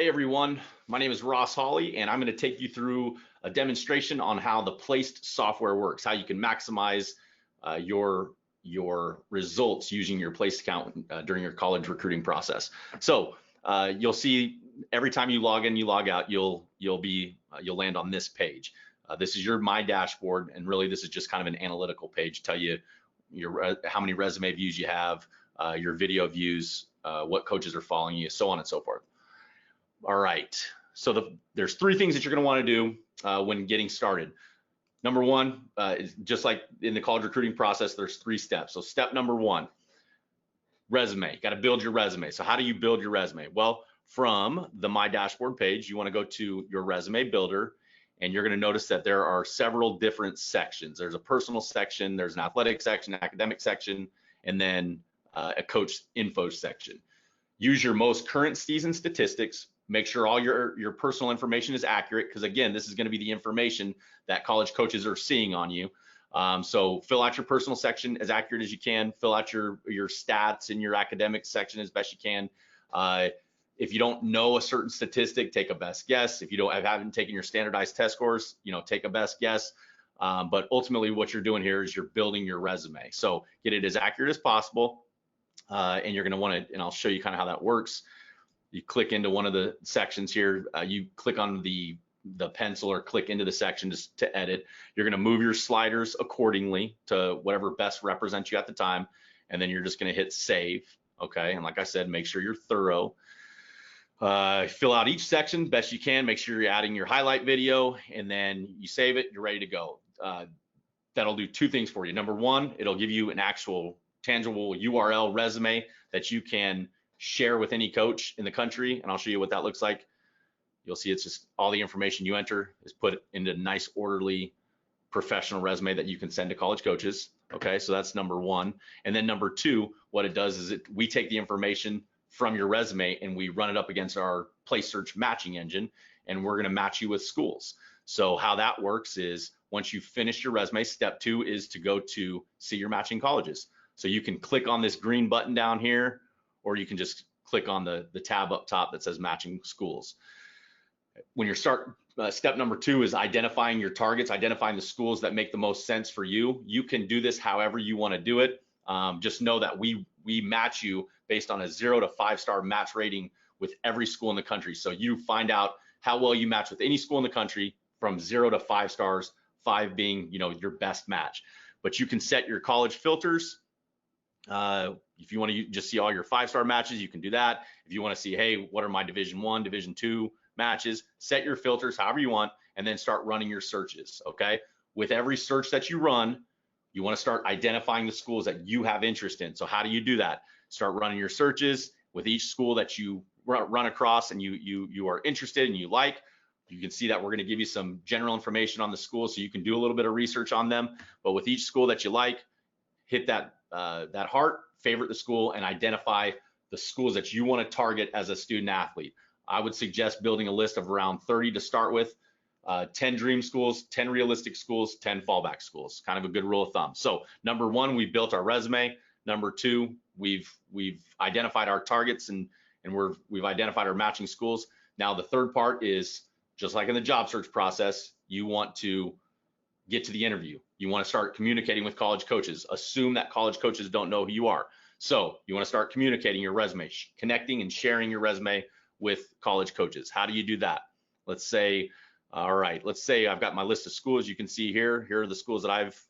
Hey everyone, my name is Ross Hawley, and I'm going to take you through a demonstration on how the placed software works, how you can maximize your results using your placed account during your college recruiting process. So you'll see every time you log in, you log out, you'll land on this page. This is your My Dashboard, and really this is just kind of an analytical page, tell you how many resume views you have, your video views, what coaches are following you, so on and so forth. All right, so there's three things that you're going to want to do when getting started. Number one, is just like in the college recruiting process, there's three steps. So step number one, resume. You got to build your resume. So how do you build your resume? Well, from the My Dashboard page, you want to go to your resume builder, and you're going to notice that there are several different sections. There's a personal section, there's an athletic section, academic section, and then a coach info section. Use your most current season statistics. Make sure all your personal information is accurate, because again, this is going to be the information that college coaches are seeing on you. So fill out your personal section as accurate as you can. Fill out your stats in your academic section as best you can. If you don't know a certain statistic, take a best guess. If you haven't taken your standardized test scores, take a best guess. But ultimately, what you're doing here is you're building your resume. So get it as accurate as possible, and you're going to want to. And I'll show you kind of how that works. You click into one of the sections here, you click on the pencil or click into the section just to edit. You're going to move your sliders accordingly to whatever best represents you at the time, and then you're just going to hit save. Okay, and like I said, make sure you're thorough. Fill out each section best you can. Make sure you're adding your highlight video, and then you save it. You're ready to go. That'll do two things for you. Number one, it'll give you an actual tangible URL resume that you can share with any coach in the country, and I'll show you what that looks like. You'll see it's just all the information you enter is put into a nice, orderly, professional resume that you can send to college coaches. Okay, so that's number one. And then number two, what it does is we take the information from your resume and we run it up against our place search matching engine, and we're going to match you with schools. So how that works is once you finish your resume, step two is to go to see your matching colleges. So you can click on this green button down here, or you can just click on the tab up top that says matching schools. When you start, step number two is identifying your targets, identifying the schools that make the most sense for you. You can do this however you want to do it. Just know that we match you based on a 0 to 5-star match rating with every school in the country. So you find out how well you match with any school in the country from 0 to 5 stars, 5 being your best match. But you can set your college filters. If you want to just see all your 5-star matches, you can do that. If you want to see, hey, what are my Division I, Division II matches, set your filters however you want, and then start running your searches. Okay. With every search that you run, you want to start identifying the schools that you have interest in. So how do you do that? Start running your searches with each school that you run across and you are interested and you like. You can see that we're going to give you some general information on the school, so you can do a little bit of research on them. But with each school that you like, hit that heart, favorite the school, and identify the schools that you want to target as a student athlete. I would suggest building a list of around 30 to start with, 10 dream schools, 10 realistic schools, 10 fallback schools, kind of a good rule of thumb. So number one, we built our resume. Number two, we've identified our targets and we've identified our matching schools. Now the third part is just like in the job search process, you want to get to the interview. You want to start communicating with college coaches. Assume that college coaches don't know who you are. So you want to start communicating your resume, connecting and sharing your resume with college coaches. How do you do that? Let's say, all right, let's say I've got my list of schools. You can see here are the schools that I've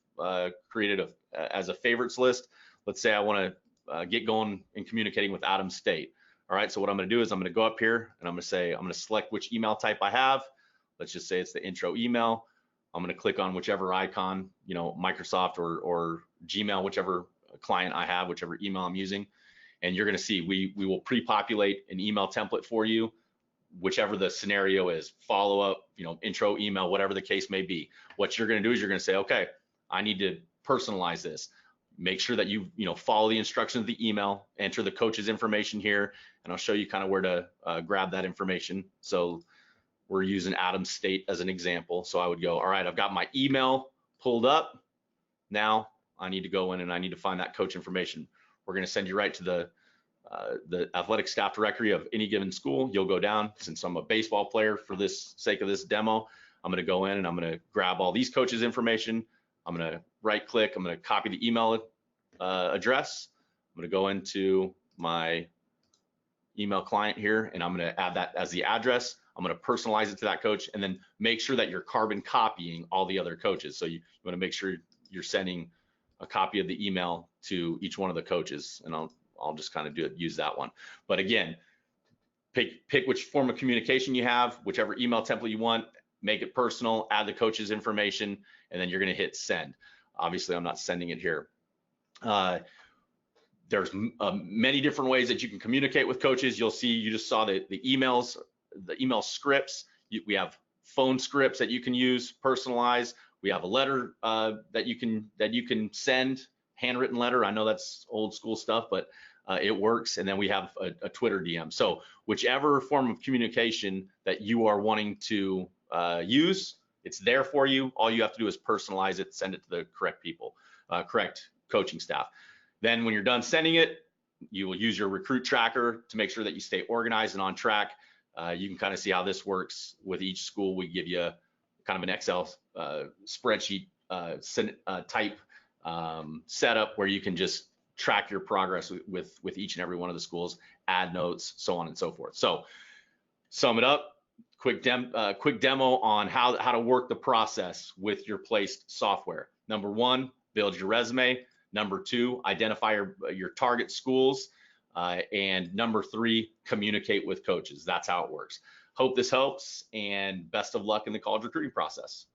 created as a favorites list. Let's say I want to get going and communicating with Adams State. All right, so what I'm going to do is I'm going to go up here and I'm going to select which email type I have. Let's just say it's the intro email. I'm going to click on whichever icon, Microsoft or Gmail, whichever client I have, whichever email I'm using. And you're going to see we will pre-populate an email template for you, whichever the scenario is, follow up, intro email, whatever the case may be. What you're going to do is you're going to say, okay, I need to personalize this. Make sure that you follow the instructions of the email, enter the coach's information here, and I'll show you kind of where to grab that information. So we're using Adams State as an example. So I would go, all right, I've got my email pulled up. Now I need to go in and I need to find that coach information. We're going to send you right to the athletic staff directory of any given school. You'll go down, since I'm a baseball player for this sake of this demo, I'm going to go in and I'm going to grab all these coaches' information. I'm going to right click, I'm going to copy the email address. I'm going to go into my email client here and I'm going to add that as the address. I'm going to personalize it to that coach and then make sure that you're carbon copying all the other coaches. So you want to make sure you're sending a copy of the email to each one of the coaches, and I'll just kind of use that one. But again, pick which form of communication you have, whichever email template you want, make it personal, add the coach's information, and then you're going to hit send. Obviously, I'm not sending it here. There's many different ways that you can communicate with coaches. You'll see, you just saw the emails, the email scripts. We have phone scripts that you can use, personalize. We have a letter that you can send, handwritten letter. I know that's old school stuff, but it works. And then we have a Twitter DM. So whichever form of communication that you are wanting to use, it's there for you. All you have to do is personalize it, send it to the correct people, correct coaching staff. Then when you're done sending it, you will use your recruit tracker to make sure that you stay organized and on track. You can kind of see how this works with each school. We give you kind of an Excel spreadsheet type setup where you can just track your progress with each and every one of the schools, add notes, so on and so forth. So sum it up, quick demo on how to work the process with your placed software. Number one, build your resume. Number two, identify your target schools. And number three, communicate with coaches. That's how it works. Hope this helps, and best of luck in the college recruiting process.